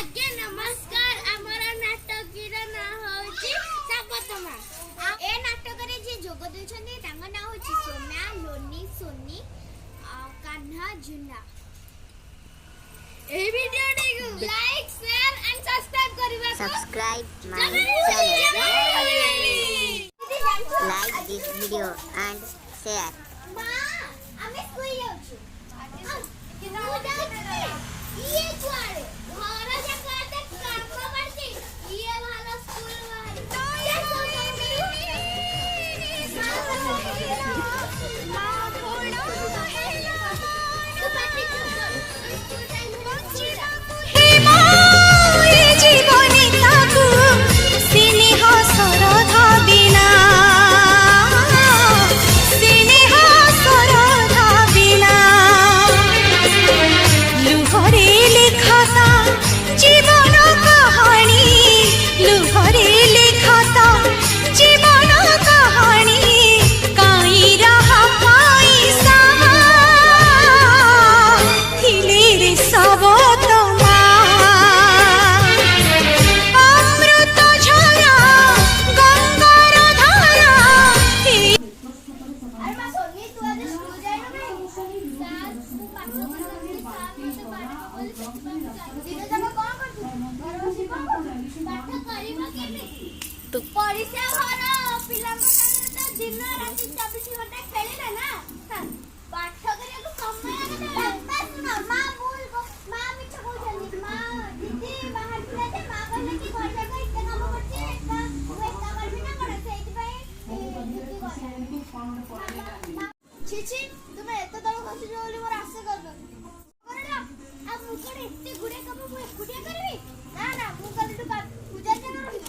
आज्ञा नमस्कार आमर नाटकीर ना होची सापतमा ए नाटक रे जे जोग देछन्ती तांगा ना होची सोम्या लोनी सोनी कान्हा जुना ए वीडियो देखो लाइक शेयर एंड सब्सक्राइब करबा subscribe my channel, like this video and share. मां हमें स्कूल जाउछु किना जाउछु ये कुआरे घर जकाते काम करती ये वाला स्कूल वाला ये परिसा घर पिलांको संगे दिन राति 24 घंटा खेलिला ना पाठ करे को समय बस सुनो मां बोल मां मिछ बोलछनी मां दीदी बाहर पिला जे मां कहले कि घर जाके इतना काम करछे एका वो एका करबी ना करे सेति पई दीदी कहले छी तुम एत दल खसी जो बोली मोर आशा करन करला अब मुकड़े एते गुडे काम मु एकुटिया करबी ना ना मु कल तू पूजा के रही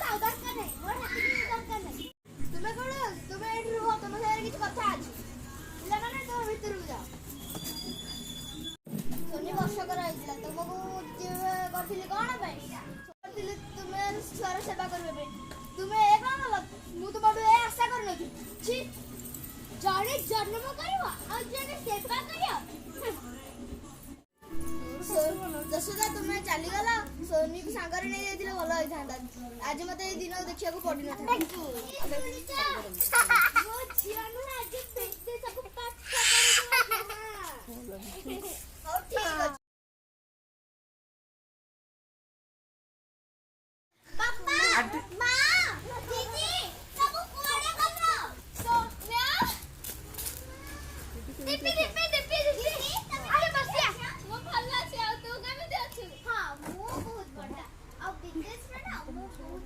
साउ दरकार नहीं मोर हाथी दरकार नहीं तुम्हें कोन तुम्हें एठी रहो तुम सारे किछ कथा अछि इला माने तो भीतर जाओ सोनी वर्ष कर आइला तुमको जे करथिले कोन पई करथिले तुमे छुआर सेवा करबे तुमे ए कोन मु तो बडू ए आशा करन की छी जड़े जन्म करवा और जने सेवा करियो जसोदा तुम चली गला सोनी को सांगरे नहीं जाइथिले भलो होई थांदा आज मते ए दिन देखिया को पड़ी न था वो जियानु आज पेटे सब पाठ कर हो ठीक पापा मां दीदी सब कोड़े करो सोम्या दीदी अरे बसिया वो भल्ला से आ तू केमे दे अछि हां मो बहुत बड़ा अब विदेश में ना मो बहुत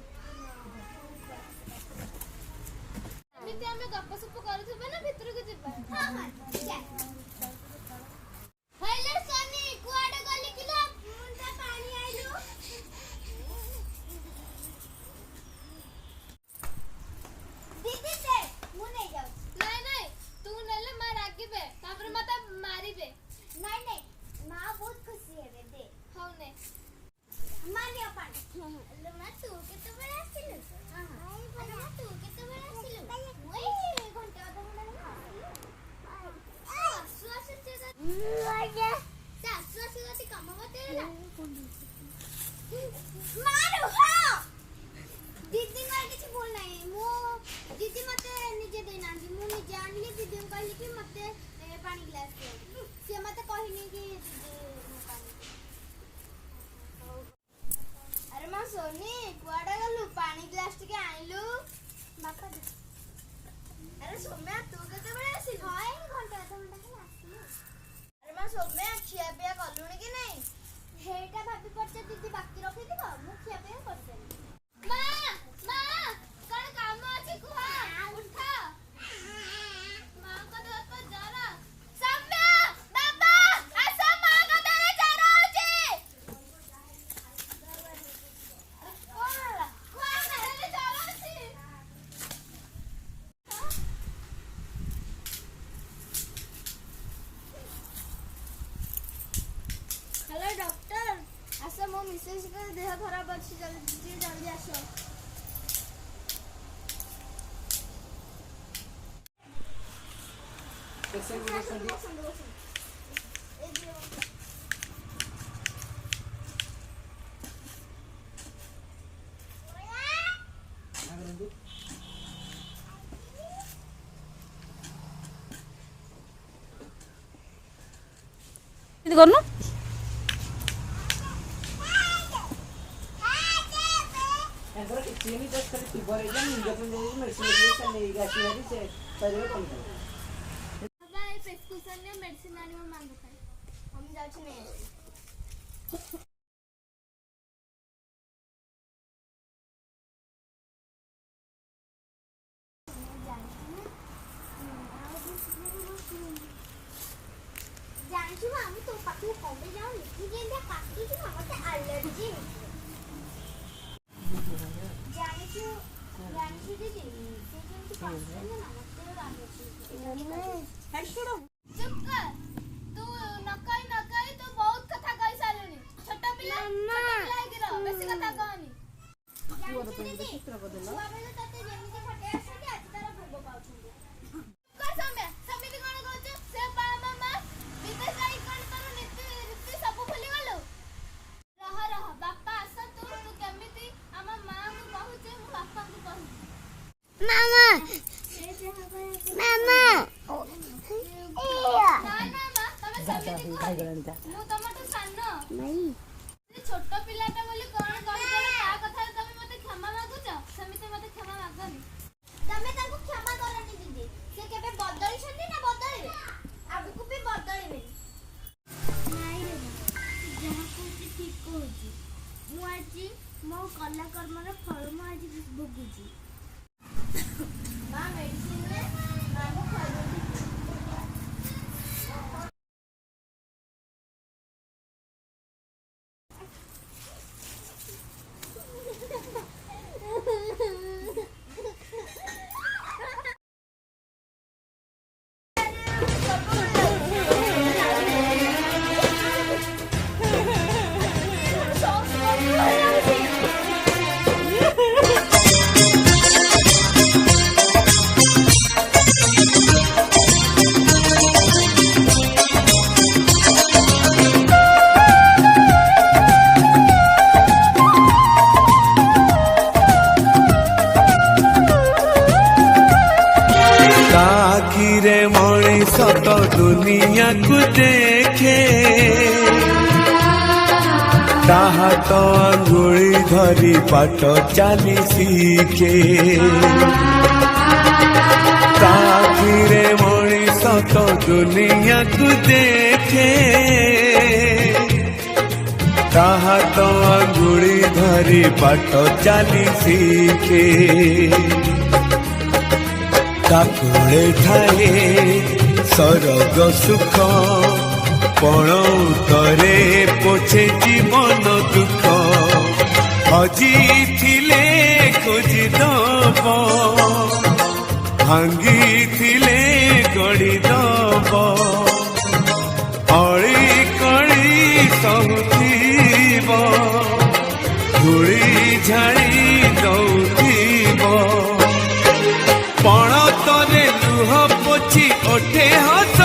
एमिति हमें गपसप करथबे ना भीतर को जेबा हां हां जा हेलो सोनी कुआडे गली किलो मुंडा पानी आइलो दीदी से मु नहीं जाऊ नहीं तू नेले मार आगीबे तापर मते मारीबे नहीं मां बहुत खुशी है दे हां ने मानिया पानी लुना तू केते बेला आसिलु हां अरे तू केते बेला आसिलु ओए घंटा आधा घंटा सासु सासु काम बतेला मारो हां दीदी मार किछ बोल नहीं मो दीदी मते निजे देना मु नि जानली दीदी कहली कि मते पानी ग्लास दे से मते कहनी कि अरे मां सोनी कुआडा गलु पानी ग्लास टिके आइलु माका दे अरे सोम्या तू केते बळे आसी हाय घंटा आधा घंटा हे आसी अरे मां सोम्या खिया पिया कलुनी कि नहीं हेटा भाबी परछ दीदी बाकी रखि दिबो मु खिया पिया करते मां कण काम अछि कुहा उठा मां को दे तो जरा सम्या बाबा आसा मां को दे जरा अछि कोन मेरे जरा अछि हेलो डॉक्टर आसा मो मिसेस के देह खराब अछि जल्दी आसो ଏମିତି କରୁନୁ। मेडिसिन आनी मांग हम जाउछ नै जानछु हम तो पाखु कबे जाऊ तू जेंदा काटू छु मते एलर्जी जानछु जानछु दीदी से जेंती पास ना मते रानो हेड छोड़ो चुप कर तू नकाई तो बहुत कथा कहि सालनी छोटा पिला गिरो बेसी कथा कहनी जानछु दीदी छुआ बेले तते जेंती फटे आछे आज तारा भोग पाउछुंदी कर समय समिति कोन कहछ से बा मामा विदेश जाई कोन तारो नीति सब भूली गलो रह बापा आस तू केमिति हम मां को कहूचे मु बापा को कहू मामा मामा छोट पिलाटा बोली कोन कहि करे ता कथा तमे मते क्षमा मागुछ समिति मते क्षमा मागनी तमे ताको क्षमा करनी दीदी से केबे बदली छथि ना बदली आगु भी बदलीबे नाइ रे जहा कोची ठीक कोची मु आजी मो कला कर्मर फल मु आजी भोगुची मां मेडिसिन रे मां खाइबे तो दुनिया को देखे ताहा तो अंगुली धरी पाट चाली सीखे ताकिरे मनीष तो दुनिया को देखे ताहा तो अंगुली धरी पाट चाली सीखे ताकुले ठाए सरग सुख पण उतरे पोछे जीवन दुख हजी थिले खोजी दब भांगी थिले गड़ी दब अड़ी कड़ी सहुथीब धूली झाड़ी दौथीब पण तरे लुह पोछी ओठे हस